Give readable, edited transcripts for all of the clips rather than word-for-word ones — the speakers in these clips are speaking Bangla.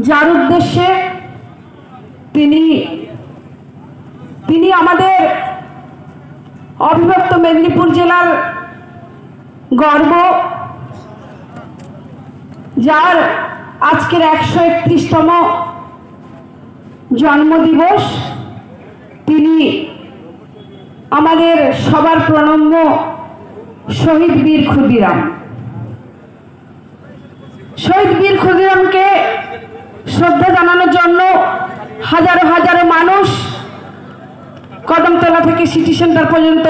যার উদ্দেশ্যে তিনি আমাদের অবিভক্ত মেদিনীপুর জেলার গর্ব, যার আজকের 131তম জন্মদিবস। তিনি আমাদের সবার প্রণম্য শহীদ বীর ক্ষুদিরাম। শহীদ বীর ক্ষুদিরামকে শ্রদ্ধা জানানোর জন্য হাজারো হাজারো মানুষ কদমতলা থেকে সিটি সেন্টার পর্যন্ত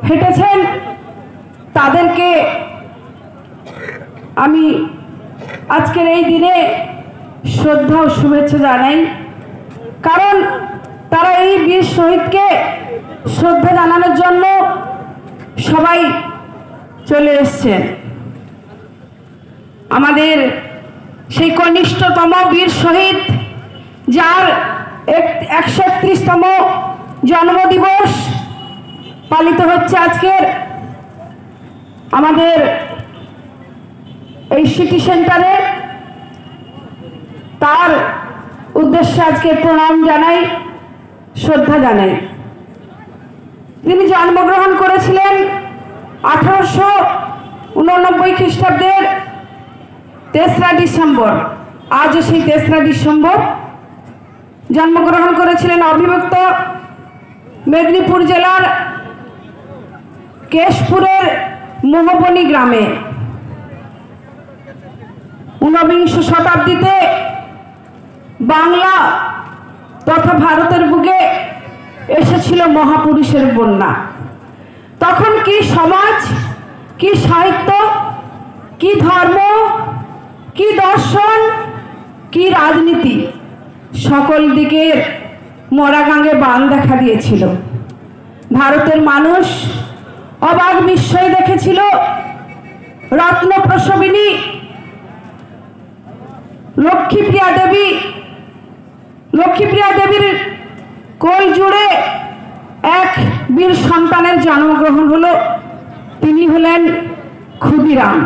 হেঁটেছেন। তাদেরকে আমি আজকের এই দিনে শ্রদ্ধা ও শুভেচ্ছা জানাই, কারণ তারা এই বীর শহীদকে শ্রদ্ধা জানানোর জন্য সবাই চলে এসছেন। আমাদের সেই কনিষ্ঠতম বীর শহীদ, যার 131তম জন্মদিবস পালিত হচ্ছে আজকের আমাদের এই সিটি সেন্টারে, তার উদ্দেশ্যে আজকে প্রণাম জানাই, শ্রদ্ধা জানাই। তিনি জন্মগ্রহণ করেছিলেন 1889 খ্রিস্টাব্দের 3রা ডিসেম্বর। আজও সেই 3রা ডিসেম্বর জন্মগ্রহণ করেছিলেন অবিভক্ত মেদিনীপুর জেলার কেশপুরের মোহবনী গ্রামে। 19বিংশ শতাব্দীতে বাংলা তথা ভারতের বুকে এসেছিল মহাপুরুষের বন্যা। তখন কি সমাজ, কি সাহিত্য, কি ধর্ম, কি দর্শন, কি রাজনীতি, সকল দিকের মরাগাঙ্গে বান দেখা দিয়েছিল। ভারতের মানুষ অবাক বিস্ময় দেখেছিল রত্ন প্রসবিনী লক্ষ্মীপ্রিয়া দেবীর কোল জুড়ে এক বীর সন্তানের জন্মগ্রহণ হলো। তিনি হলেন ক্ষুদিরাম,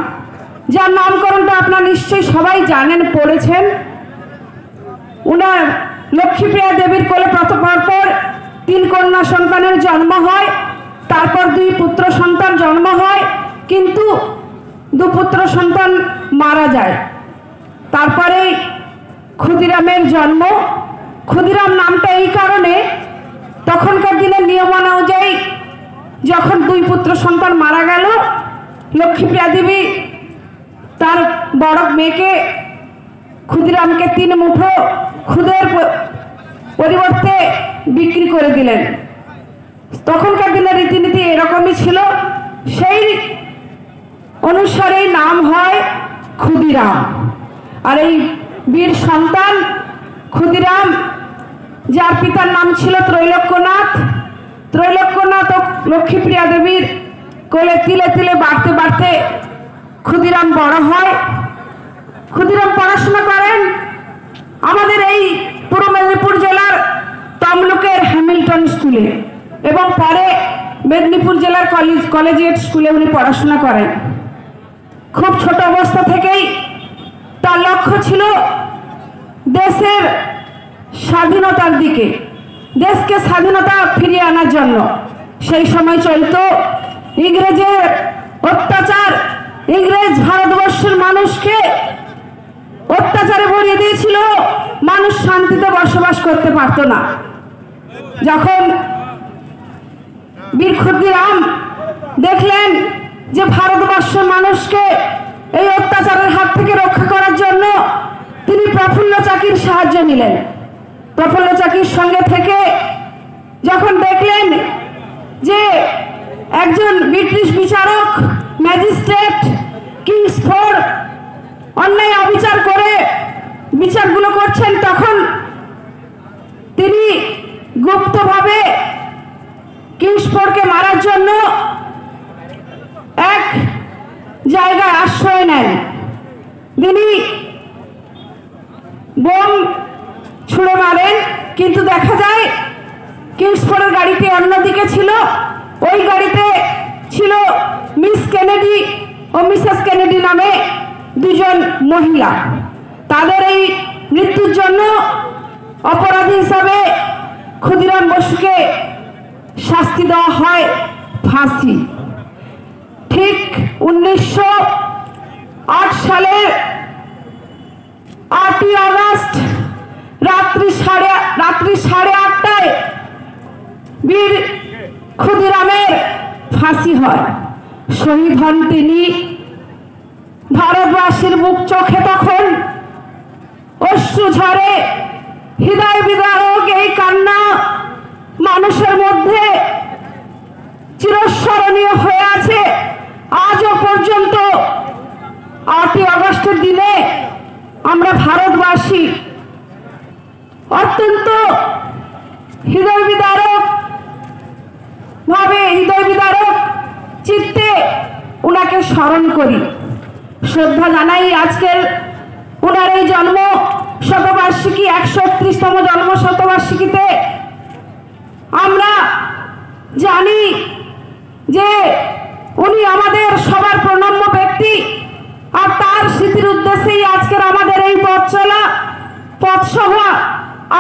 যার নামকরণটা আপনারা নিশ্চয়ই সবাই জানেন, পড়েছেন। উনার লক্ষ্মীপ্রিয়া দেবীর কোলে পরপর 3 কন্যা সন্তানের জন্ম হয়, তারপর 2 পুত্র সন্তান জন্ম হয়, কিন্তু 2 পুত্র সন্তান মারা যায়। তারপরে ক্ষুদিরামের জন্ম। ক্ষুদিরাম নামটা এই কারণে, তখনকার দিনের নিয়মানা অনুযায়ী যখন 2 পুত্র সন্তান মারা গেল, লক্ষ্মীপ্রিয়া দেবী তার বড় মেয়েকে ক্ষুদিরামকে 3 মুঠো খুদের পরিবর্তে বিক্রি করে দিলেন। তখনকার দিনের রীতিনীতি এরকমই ছিল, সেই অনুসারেই নাম হয় ক্ষুদিরাম। আর এই বীর সন্তান ক্ষুদিরাম, যার পিতার নাম ছিল ত্রৈলোক্যনাথ ও লক্ষ্মীপ্রিয়া দেবীর কোলে তিলে তিলে বাড়তে বাড়তে ক্ষুদিরাম বড় হয়। ক্ষুদিরাম পড়াশোনা করেন আমাদের এই পূর্ব মেদিনীপুর জেলার তমলুকের হ্যামিল্টন স্কুলে, এবং পরে মেদিনীপুর জেলার কলেজিয়েট স্কুলে উনি পড়াশোনা করেন। খুব ছোট অবস্থা থেকেই তার লক্ষ্য ছিল দেশের স্বাধীনতার দিকে, দেশকে স্বাধীনতা ফিরিয়ে আনার জন্য। সেই সময় চলত ইংরেজের অত্যাচার। ইংরেজ ভারতবর্ষের মানুষকে অত্যাচারে ভরিয়ে দিয়েছিল, মানুষ শান্তিতে বসবাস করতে পারত না। যখন বীর ক্ষুদিরাম দেখলেন যে ভারতবর্ষের মানুষকে এই অত্যাচারের হাত থেকে রক্ষা করার জন্য তিনি প্রফুল্ল চাকির সাহায্য নিলেন। প্রফুল্ল চাকির সঙ্গে থেকে যখন দেখলেন যে একজন ব্রিটিশ বিচারক, ম্যাজিস্ট্রেট কিংসফোর্ড অন্যায় অবিচার করে বিচারগুলো করছেন, তখন তিনি গুপ্তভাবে কিংসফোর্ডকে মারার জন্য এক জায়গায় আশ্রয় নেন। তিনি বোম ছুড়ে মারেন, কিন্তু দেখা যায় কিংসফোর্ডের গাড়িটি অন্যদিকে ছিল। ওই গাড়িতে ছিল মিস কেনেডি ও মিসেস কেনেডি নামে 2 জন মহিলা। তাদের এই মৃত্যুর জন্য অপরাধী হিসাবে ক্ষুদিরাম বসুকে শাস্তি দেওয়া হয় ফাঁসি। ঠিক 1908 সালের 8ই আগস্ট রাত্রি সাড়ে 8টায় বীর ক্ষুদিরামের ফাঁসি হয়। শহীদ হন তিনি। ভারতবাসীর বুক চোখে তখন অশ্রু ঝরে, হৃদয় বিদারক এই কান্না মানুষের মধ্যে চিরস্মরণীয় হয়ে আছে আজও পর্যন্ত। 8ই আগস্টের দিনে আমরা ভারতবাসী অত্যন্ত হৃদয় বিদারক চিত্তে ওনাকে স্মরণ করি, শ্রদ্ধা জানাই। আজকের ওনার এই জন্ম শতবার্ষিকী 131তম জন্ম শতবার্ষিকীতে আমরা জানি যে উনি আমাদের সবার প্রণম্য ব্যক্তি, আর তার স্মৃতির উদ্দেশ্যেই আজকের আমাদের এই পথসভা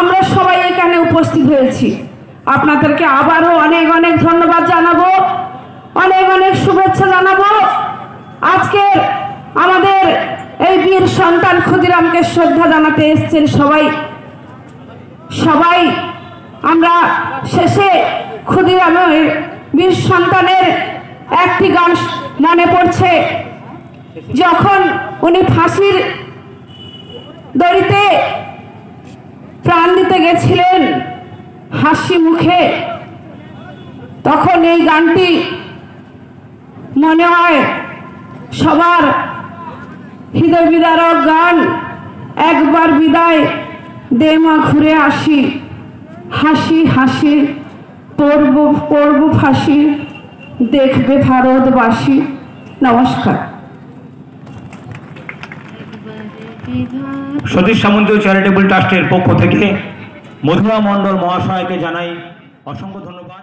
আমরা সবাই এখানে উপস্থিত হয়েছি। আপনাদেরকে আবারও অনেক অনেক ধন্যবাদ জানাবো, অনেক অনেক শুভেচ্ছা জানাবো। আজকের আমাদের এই বীর সন্তান ক্ষুদিরামকে শ্রদ্ধা জানাতে এসেছেন সবাই। আমরা শেষে ক্ষুদিরামের বীর সন্তানের একটি গান মনে পড়ছে, যখন উনি ফাঁসির দড়িতে প্রাণ দিতে গেছিলেন হাসি মুখে, তখন এই গানটি মনে হয় সবার হৃদয় বিদারক গান। একবার বিদায় দে মা ঘুরে আসি, হাসি হাসি পড়ব ফাঁসি, দেখবে ভারতবাসী। নমস্কার। সতীশ সামন্ত চ্যারিটেবল ট্রাস্টের পক্ষ থেকে মধুরা মণ্ডল মহাশয়কে জানাই অসংখ্য ধন্যবাদ।